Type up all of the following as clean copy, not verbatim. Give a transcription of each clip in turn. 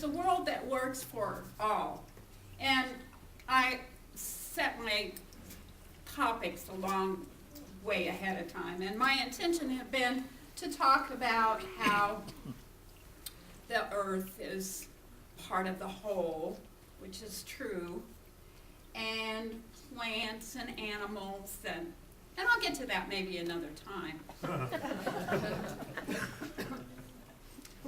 is a world that works for all. And I set my topics a long way ahead of time, and my intention had been to talk about how the earth is part of the whole, which is true, and plants and animals, and I'll get to that maybe another time.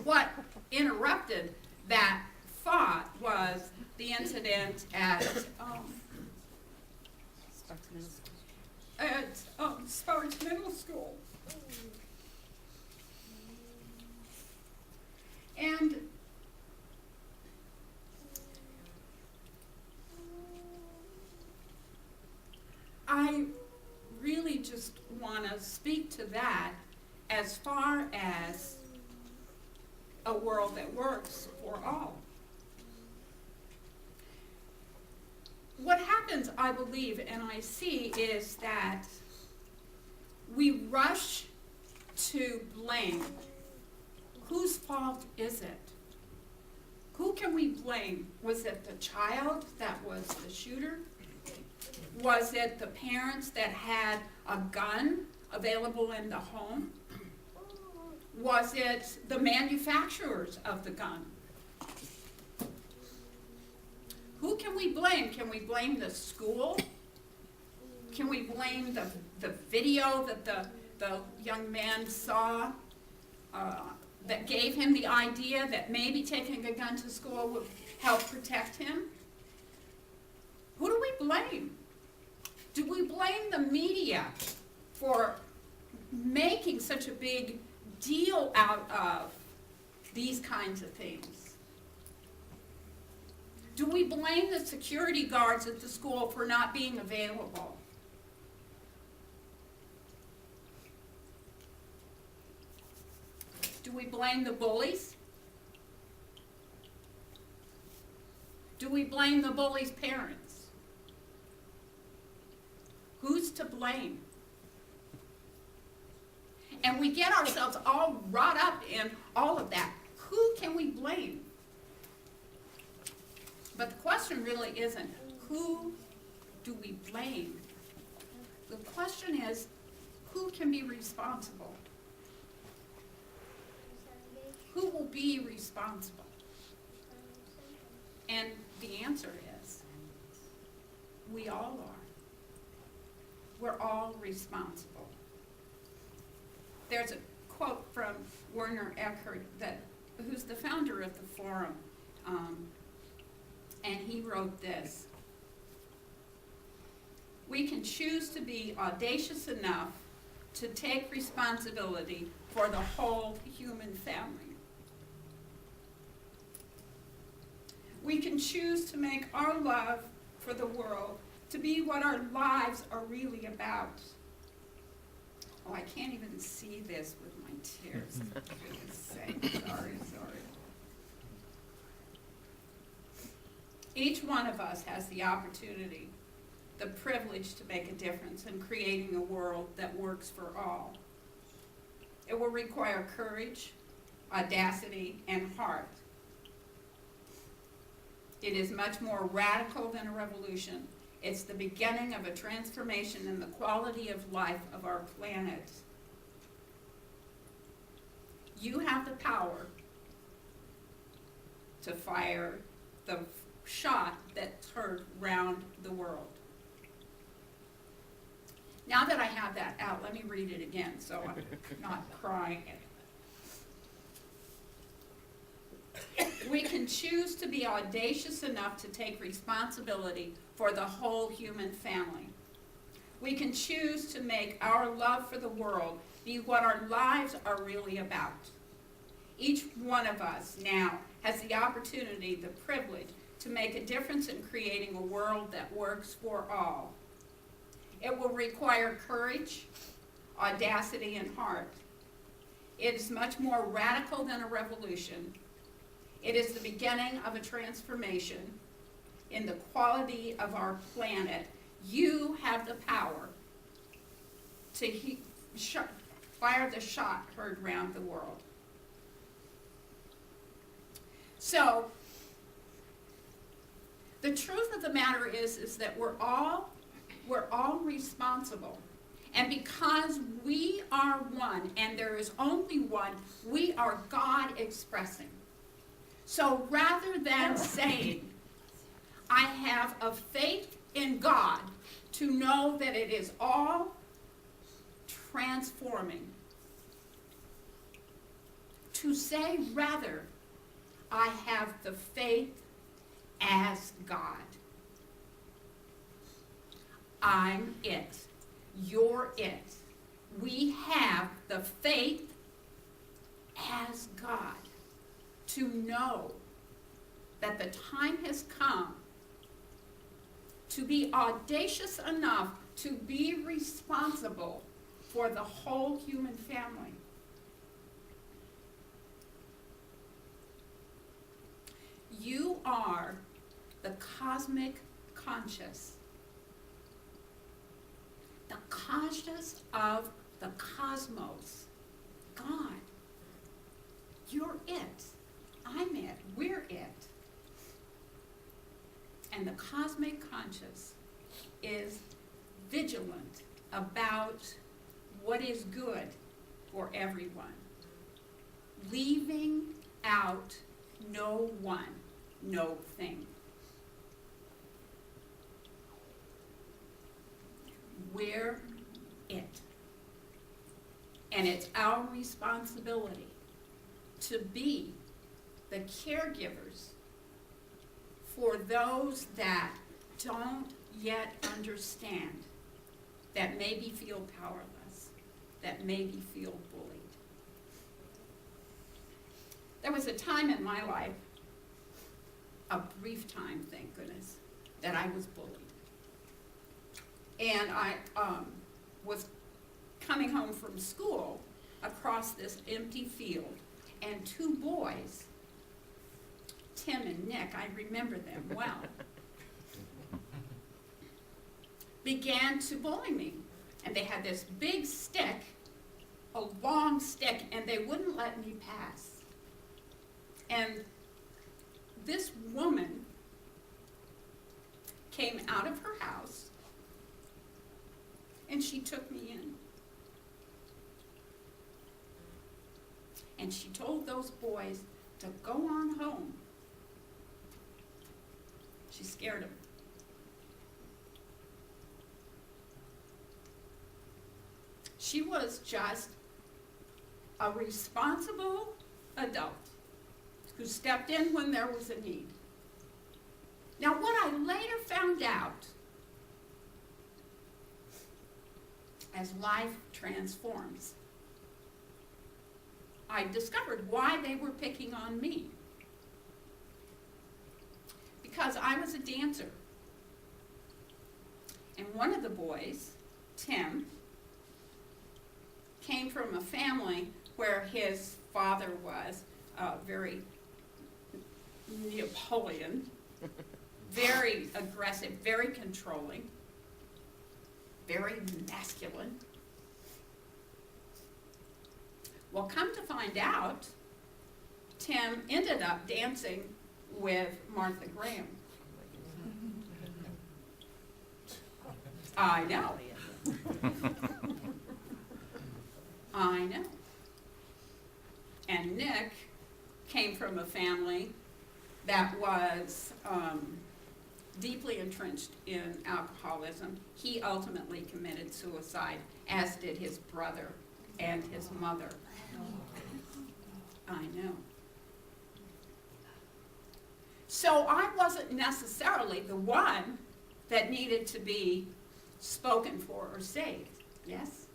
What interrupted that thought was the incident at Sparks Middle School. And I really just want to speak to that as far as a world that works for all. What happens, I believe, and I see, is that we rush to blame. Whose fault is it? Who can we blame? Was it the child that was the shooter? Was it the parents that had a gun available in the home? Was it the manufacturers of the gun? Who can we blame? Can we blame the school? Can we blame the video that the young man saw that gave him the idea that maybe taking a gun to school would help protect him? Who do we blame? Do we blame the media for making such a big deal out of these kinds of things? Do we blame the security guards at the school for not being available? Do we blame the bullies? Do we blame the bullies' parents? Who's to blame? And we get ourselves all wrought up in all of that. Who can we blame? But the question really isn't, who do we blame? The question is, who can be responsible? Who will be responsible? And the answer is, we all are. We're all responsible. There's a quote from Werner Eckhart, who's the founder of the Forum, and he wrote this: "We can choose to be audacious enough to take responsibility for the whole human family. We can choose to make our love for the world to be what our lives are really about." Oh, I can't even see this with my tears. For goodness sake. Sorry. Each one of us has the opportunity, the privilege to make a difference in creating a world that works for all. It will require courage, audacity, and heart. It is much more radical than a revolution. It's the beginning of a transformation in the quality of life of our planet. You have the power to fire the shot that's heard round the world. Now that I have that out, let me read it again so I'm not crying. We can choose to be audacious enough to take responsibility for the whole human family. We can choose to make our love for the world be what our lives are really about. Each one of us now has the opportunity, the privilege, to make a difference in creating a world that works for all. It will require courage, audacity, and heart. It is much more radical than a revolution. It is the beginning of a transformation in the quality of our planet. You have the power to fire the shot heard round the world. So The truth of the matter is that we're all responsible. And because we are one, and there is only one, we are God expressing. So rather than saying, I have a faith in God to know that it is all transforming, to say rather, I have the faith as God. I'm it. You're it. We have the faith as God to know that the time has come to be audacious enough to be responsible for the whole human family. You are the cosmic conscious. The conscious of the cosmos. God. You're it. I'm it. We're it. And the cosmic conscious is vigilant about what is good for everyone, leaving out no one, no thing. We're it. And it's our responsibility to be the caregivers for those that don't yet understand, that maybe feel powerless, that maybe feel bullied. There was a time in my life, a brief time, thank goodness, that I was bullied. And I was coming home from school across this empty field, and two boys, Tim and Nick, I remember them well, began to bully me. And they had this big stick, a long stick, and they wouldn't let me pass. And this woman came out of her house, and she took me in. And she told those boys to go on home. She scared them. She was just a responsible adult who stepped in when there was a need. Now, what I later found out, as life transforms, I discovered why they were picking on me. Because I was a dancer. And one of the boys, Tim, came from a family where his father was very Napoleon, very aggressive, very controlling, very masculine. Well, come to find out, Tim ended up dancing with Martha Graham. I know. I know. And Nick came from a family that was deeply entrenched in alcoholism. He ultimately committed suicide, as did his brother and his mother. I know. So I wasn't necessarily the one that needed to be spoken for or saved. Yes?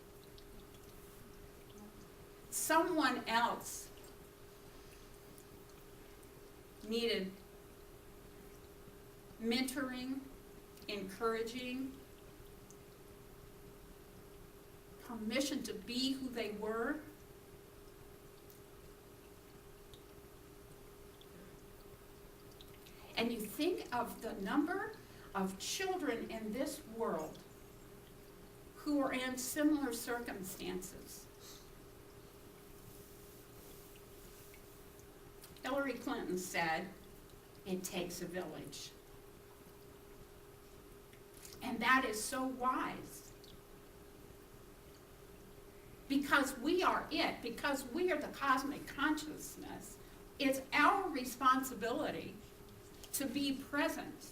Someone else needed mentoring, encouraging, permission to be who they were. And you think of the number of children in this world who are in similar circumstances. Hillary Clinton said, it takes a village. And that is so wise. Because we are it, because we are the cosmic consciousness, it's our responsibility to be present,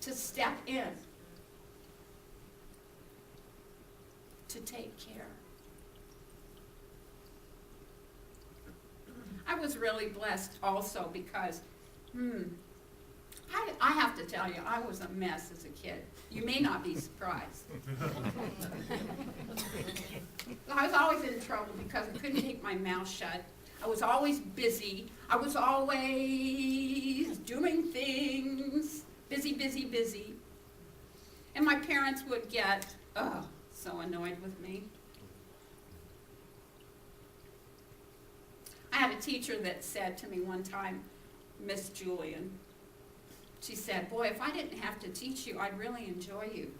to step in, to take care. I was really blessed also because, I have to tell you, I was a mess as a kid. You may not be surprised. I was always in trouble because I couldn't keep my mouth shut. I was always busy. I was always doing things. Busy, busy, busy. And my parents would get, so annoyed with me. I had a teacher that said to me one time, Miss Julian, she said, boy, if I didn't have to teach you, I'd really enjoy you.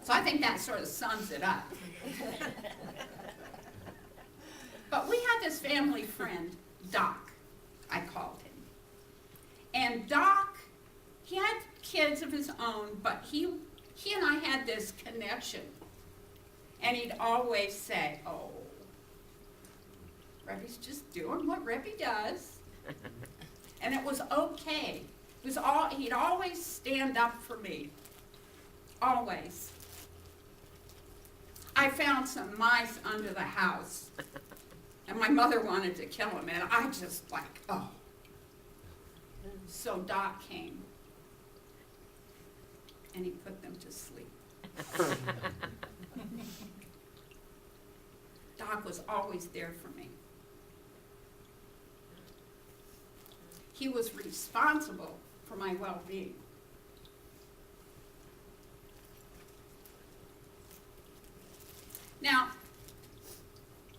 So I think that sort of sums it up. But we had this family friend, Doc, I called him. And Doc, he had kids of his own, but he and I had this connection. And he'd always say, oh, Rebby's just doing what Rebby does. And it was okay. He'd always stand up for me. Always. I found some mice under the house. And my mother wanted to kill them. And I just So Doc came. And he put them to sleep. Doc was always there for me. He was responsible for my well-being. Now,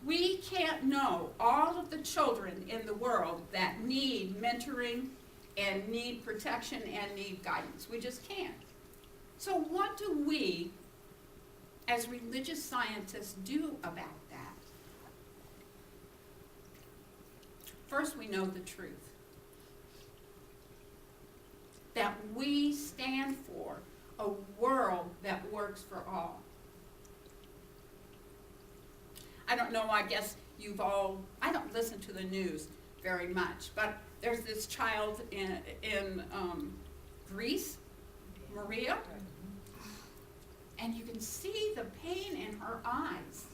we can't know all of the children in the world that need mentoring and need protection and need guidance. We just can't. So what do we, as religious scientists, do about that? First, we know the truth. That we stand for a world that works for all. I don't know, I guess I don't listen to the news very much, but there's this child in Greece, Maria, and you can see the pain in her eyes.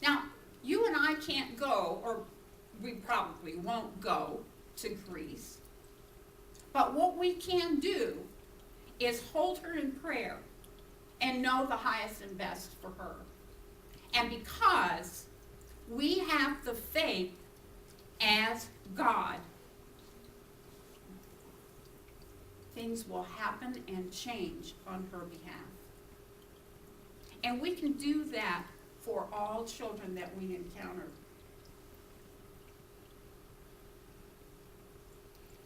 Now, you and I can't go, or we probably won't go to Greece, but what we can do is hold her in prayer and know the highest and best for her. And because we have the faith as God, things will happen and change on her behalf. And we can do that for all children that we encounter.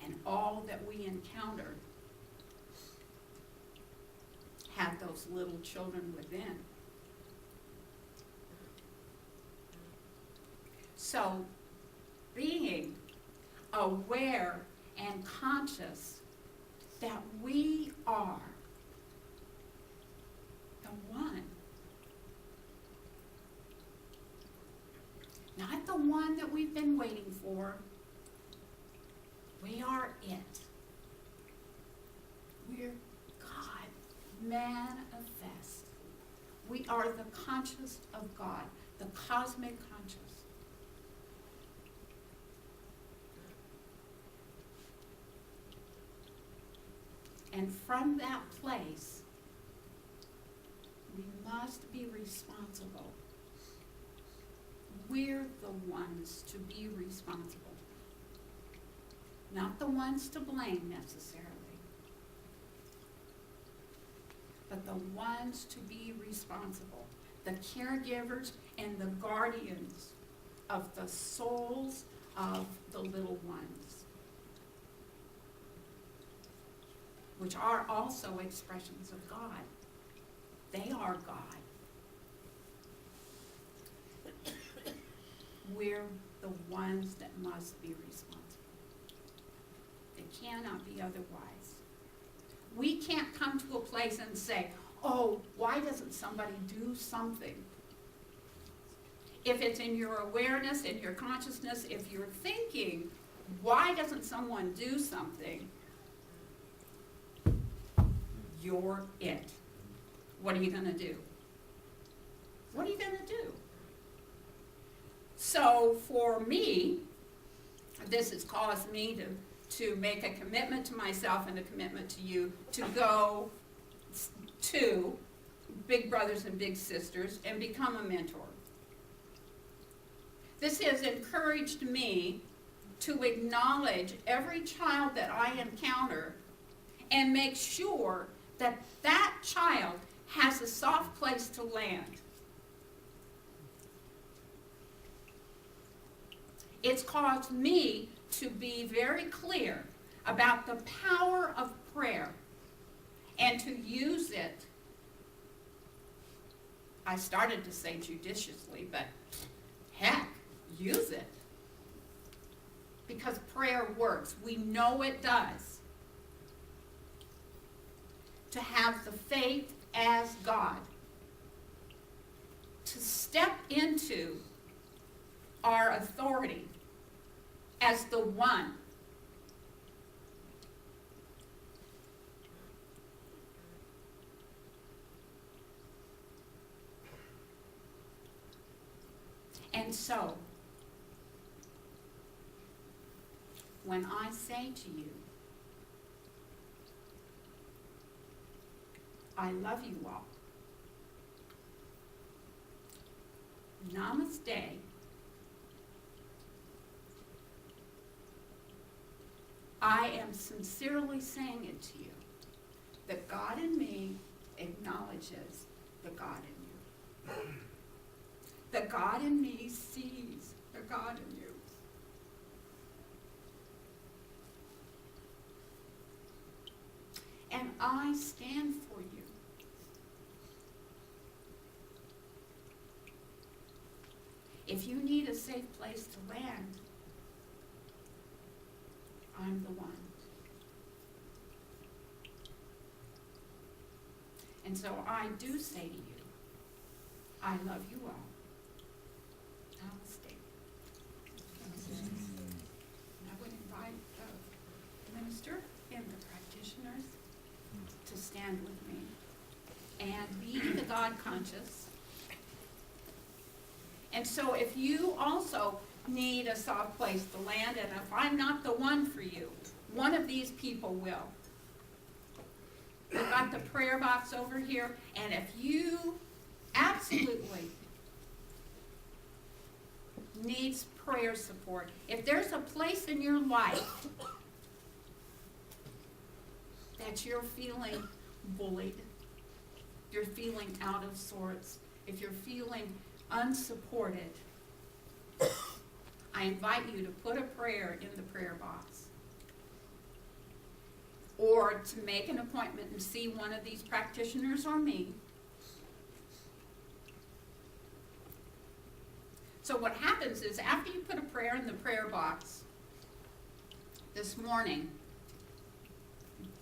And all that we encounter have those little children within. So, being aware and conscious that we are the one. Not the one that we've been waiting for. We are it. We're God manifest. We are the conscious of God, the cosmic conscious. And from that place, we must be responsible. We're the ones to be responsible. Not the ones to blame necessarily, but the ones to be responsible. The caregivers and the guardians of the souls of the little ones, which are also expressions of God. They are God. we're the ones that must be responsible. It cannot be otherwise. We can't come to a place and say, oh, why doesn't somebody do something? If it's in your awareness, in your consciousness, if you're thinking, why doesn't someone do something? You're it. What are you going to do? What are you going to do? So for me, this has caused me to make a commitment to myself and a commitment to you to go to Big Brothers and Big Sisters and become a mentor. This has encouraged me to acknowledge every child that I encounter and make sure that that child has a soft place to land. It's caused me to be very clear about the power of prayer and to use it. I started to say judiciously, but heck, use it. Because prayer works. We know it does. To have the faith as God. To step into our authority as the one. And so, when I say to you, I love you all. Namaste. I am sincerely saying it to you, that God in me acknowledges the God in you. The God in me sees the God in you. And I stand for you. If you need a safe place to land, I'm the one. And so I do say to you, I love you all. Namaste. And I would invite the minister and the practitioners to stand with me and be the God conscious. And so if you also need a soft place to land, and if I'm not the one for you, one of these people will. We've got the prayer box over here, and if you absolutely needs prayer support, if there's a place in your life that you're feeling bullied, you're feeling out of sorts, if you're feeling unsupported, I invite you to put a prayer in the prayer box, or to make an appointment and see one of these practitioners or me. So what happens is, after you put a prayer in the prayer box, this morning,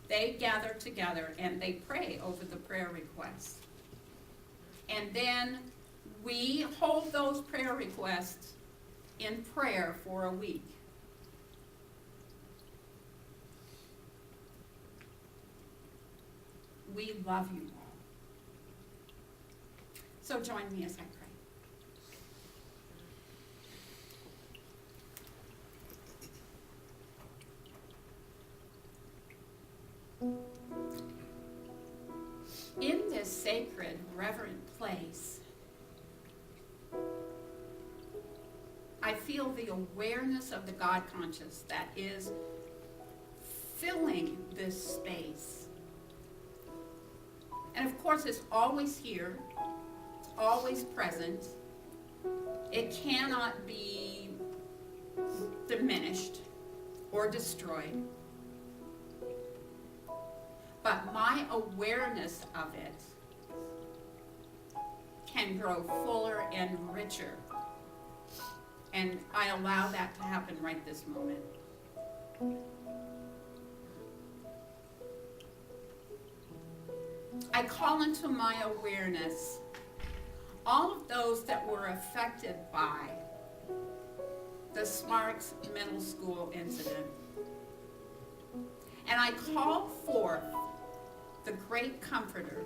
they gather together and they pray over the prayer requests. And then we hold those prayer requests in prayer for a week. We love you all. So join me as I pray. In this sacred, reverent place, I feel the awareness of the God conscious that is filling this space. And of course, it's always here, it's always present. It cannot be diminished or destroyed. But my awareness of it can grow fuller and richer And I allow that to happen right this moment. I call into my awareness all of those that were affected by the Sparks Middle School incident. And I call forth the great Comforter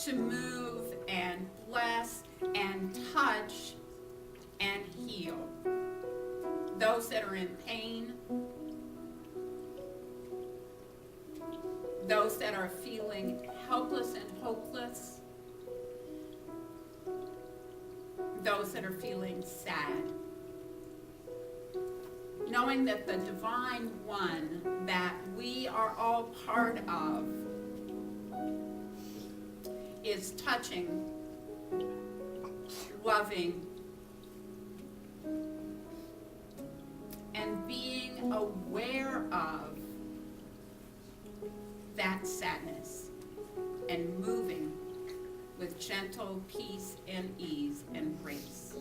to move and bless and touch and heal those that are in pain, those that are feeling helpless and hopeless, those that are feeling sad. Knowing that the Divine One that we are all part of is touching, loving, and being aware of that sadness and moving with gentle peace and ease and grace.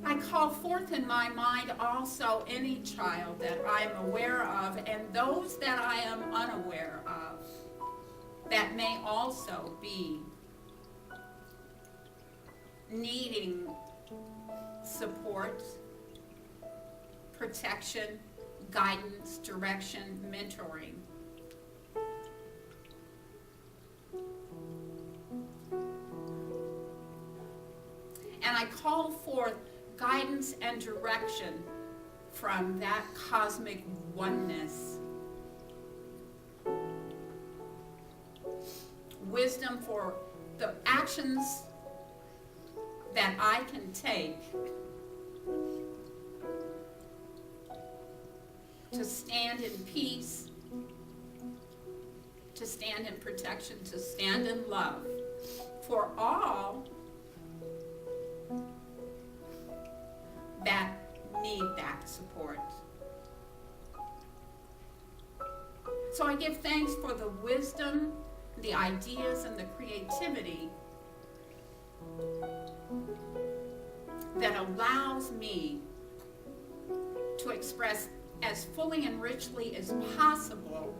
I call forth in my mind also any child that I am aware of and those that I am unaware of that may also be needing support, protection, guidance, direction, mentoring. And I call forth guidance and direction from that cosmic oneness. Wisdom for the actions that I can take to stand in peace, to stand in protection, to stand in love for all that need that support. So I give thanks for the wisdom, the ideas, and the creativity that allows me to express as fully and richly as possible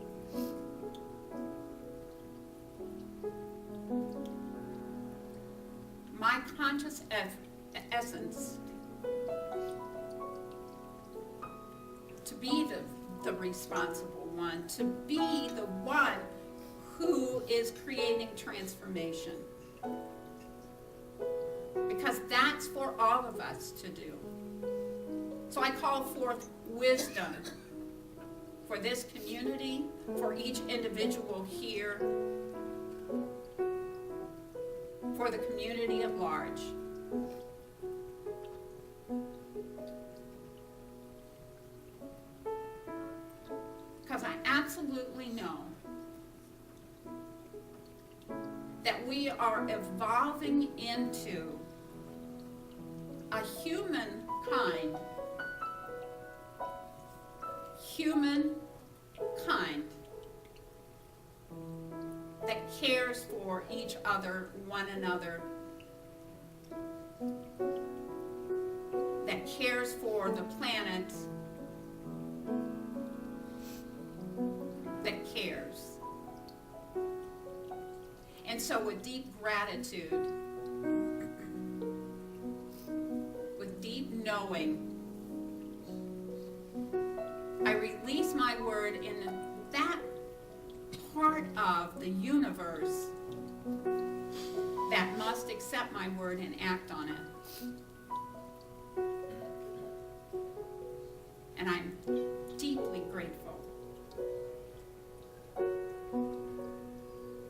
my conscious essence, to be the responsible one, to be the one who is creating transformation. Because that's for all of us to do. So I call forth wisdom for this community, for each individual here, for the community at large. Because I absolutely know that we are evolving into a humankind that cares for each other, one another, that cares for the planet, that cares. And so with deep gratitude, with deep knowing, I release my word in that part of the universe that must accept my word and act on it. And I'm deeply grateful.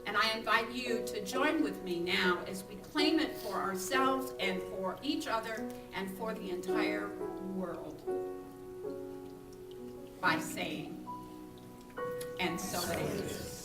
And I invite you to join with me now as we claim it for ourselves and for each other and for the entire world by saying, and so it is.